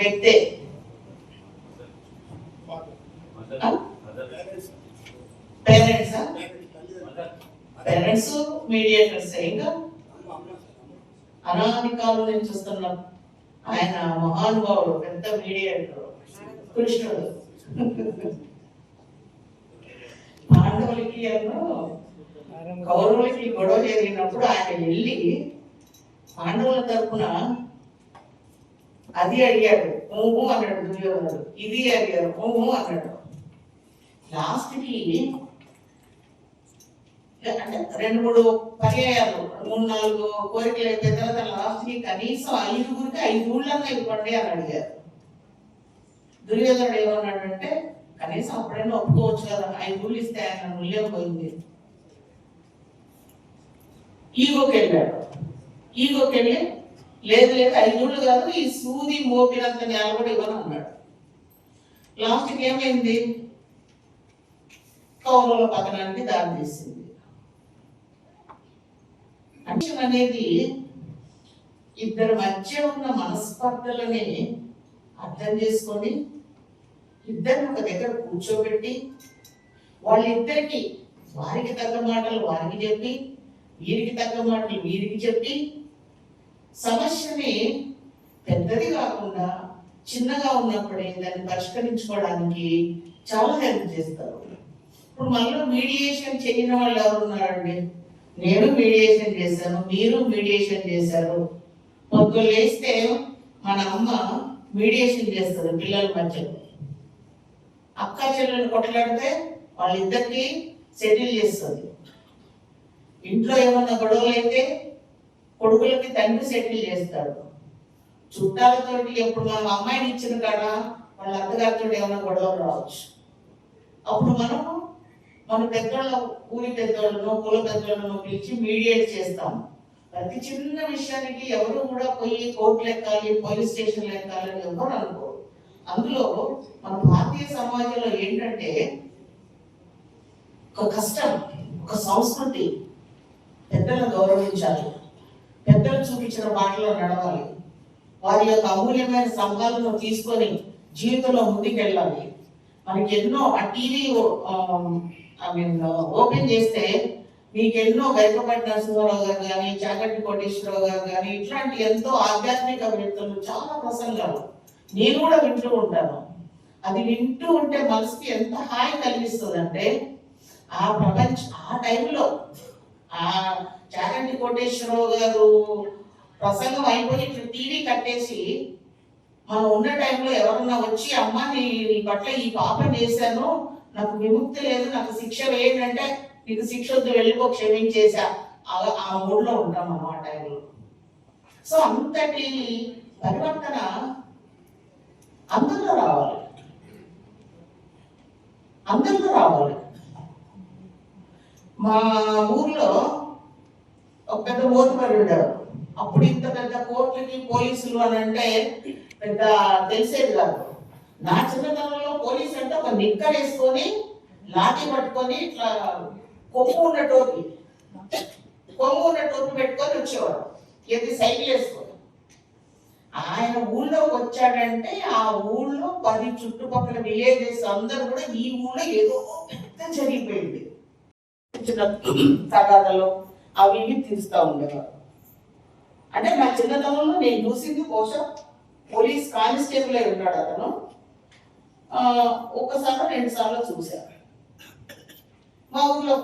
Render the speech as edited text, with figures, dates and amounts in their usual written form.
వ్యక్తే. Parents mediators ఇంకా అనాది కాలం నుంచి చూస్తున్నాం. ఆయన మహానుభావుడు, పెద్ద మీడియేటర్ కృష్ణుడు. పాండవులకి కౌరవులకి గొడవ జరిగినప్పుడు ఆయన వెళ్ళి పాండవుల తరఫున అది అడిగాడు, ఓహో అన్నాడు దుర్యోధనుడు, ఇది అడిగాడు, ఓహో అన్నాడు. లాస్ట్కి అంటే 2-3 పర్యాయాలు 3-4 కోరికలు అయిపోయిన తర్వాత లాస్ట్కి కనీసం 5గురికి 5 ఊళ్ళన్నా ఇవ్వండి అని అడిగారు. దుర్యోధనుడు ఏమన్నాడంటే కనీసం అప్పుడైనా ఒప్పుకోవచ్చు కదా, 5 ఊళ్ళు ఇస్తే ఆయన మూల్యం పోయింది. ఈగోకెళ్ళి లేదు 5 ఊళ్ళు కాదు, ఈ సూది మోపినంత నేల కూడా ఇవ్వను అన్నాడు. లాస్ట్కి ఏమైంది? కౌరవుల పతనానికి దారి తీసింది. అనేది ఇద్దరి మధ్య ఉన్న మనస్పర్ధలని అర్థం చేసుకొని ఇద్దరిని ఒక దగ్గర కూర్చోబెట్టి వాళ్ళిద్దరికి వారికి తగ్గ మాటలు వారికి చెప్పి వీరికి తగ్గ మాటలు వీరికి చెప్పి సమస్యని పెద్దది కాకుండా చిన్నగా ఉన్నప్పుడే దాన్ని పరిష్కరించుకోవడానికి చాలా హెల్ప్ చేస్తారు. ఇప్పుడు మనలో మీడియేషన్ చేయని వాళ్ళు ఎవరు ఉన్నారండి? నేను మీడియేషన్ చేశాను, మీరు మీడియేషన్ చేశారు. పొద్దున్న లేస్తే మన అమ్మ మీడియేషన్ చేస్తుంది పిల్లల మధ్యలో. అక్క చెల్లెలు కొట్లాడితే వాళ్ళిద్దరికి సెటిల్ చేస్తుంది. ఇంట్లో ఏమన్నా గొడవలు అయితే కొడుకులకి తండ్రి సెటిల్ చేస్తాడు. చుట్టాలతోటి ఎప్పుడు మనం అమ్మాయిని ఇచ్చిన కాడ వాళ్ళ అత్తగారితో ఏమైనా గొడవలు రావచ్చు. అప్పుడు మన పెద్దోళ్ళ ఊరి పెద్దోళ్ళను కుల పెద్దోళ్ళను పిలిచి మీడియేట్ చేస్తాం. ప్రతి చిన్న విషయానికి ఎవరు కూడా పోయి కోర్టులు ఎక్కాలి, పోలీస్ స్టేషన్లు ఎక్కాలని ఎవరు అనుకోరు. అందులో మన భారతీయ సమాజంలో ఏంటంటే ఒక కష్టం, ఒక సంస్కృతి, పెద్దలను గౌరవించాలి, పెద్దలు చూపించిన బాటలో నడవాలి, వారి యొక్క అమూల్యమైన సంఘాలను తీసుకొని జీవితంలో ముందుకెళ్ళాలి. మనకి ఎన్నో ఆ టీవీ ఓపెన్ చేస్తే మీకు ఎన్నో గైకపాటి నరసింహారావు గారు కానీ, చాగంటి కోటేశ్వరరావు గారు కానీ ఇట్లాంటి ఎంతో ఆధ్యాత్మిక వ్యక్తులు చాలా ప్రసంగాలు నేను కూడా వింటూ ఉంటాను. అది వింటూ ఉంటే మనసుకి ఎంత హాయి కలిగిస్తుంది అంటే ఆ టైంలో ఆ చాగంటి కోటేశ్వరరావు గారు ప్రసంగం అయిపోయి ఇట్లా టీవీ కట్టేసి మనం ఉన్న టైంలో ఎవరన్నా వచ్చి అమ్మ నీ పట్ల ఈ పాపం చేశాను, నాకు విముక్తి లేదు, నాకు శిక్ష వేయండి, నీకు శిక్ష వద్దు, వెళ్ళిపో, క్షమించేసా, ఆ మూడ్లో ఉంటాం మనం ఆ టైంలో. సో అంతటి పరివర్తన అందరిలో రావాలి. మా ఊర్లో ఒక పెద్ద ఓతుపడి ఉండేవారు. అప్పుడు ఇంత పెద్ద కోర్టులకి పోలీసులు అని అంటే పెద్ద తెలిసేది కాదు. నా చిన్నతనంలో పోలీసు అంటే ఒక నిక్కర్ వేసుకొని లాఠీ పట్టుకొని ఇట్లా కొమ్ము ఉన్న టోపీ పెట్టుకొని వచ్చేవాడు, ఏది సైకిల్ వేసుకొని. ఆయన ఊళ్ళోకి వచ్చాడంటే ఆ ఊళ్ళో 10 చుట్టుపక్కల విలేజెస్ అందరూ కూడా ఈ ఊళ్ళో ఏదో పెద్ద జరిగిపోయింది. తగాదలు అవి తీరుస్తూ ఉండేవారు. అంటే నా చిన్నతనంలో నేను చూసింది బహుశా పోలీస్ కానిస్టేబుల్ అయి ఉన్నాడు అతను. 1 సార్లు 2 సార్లు చూశాను. మా ఊర్లో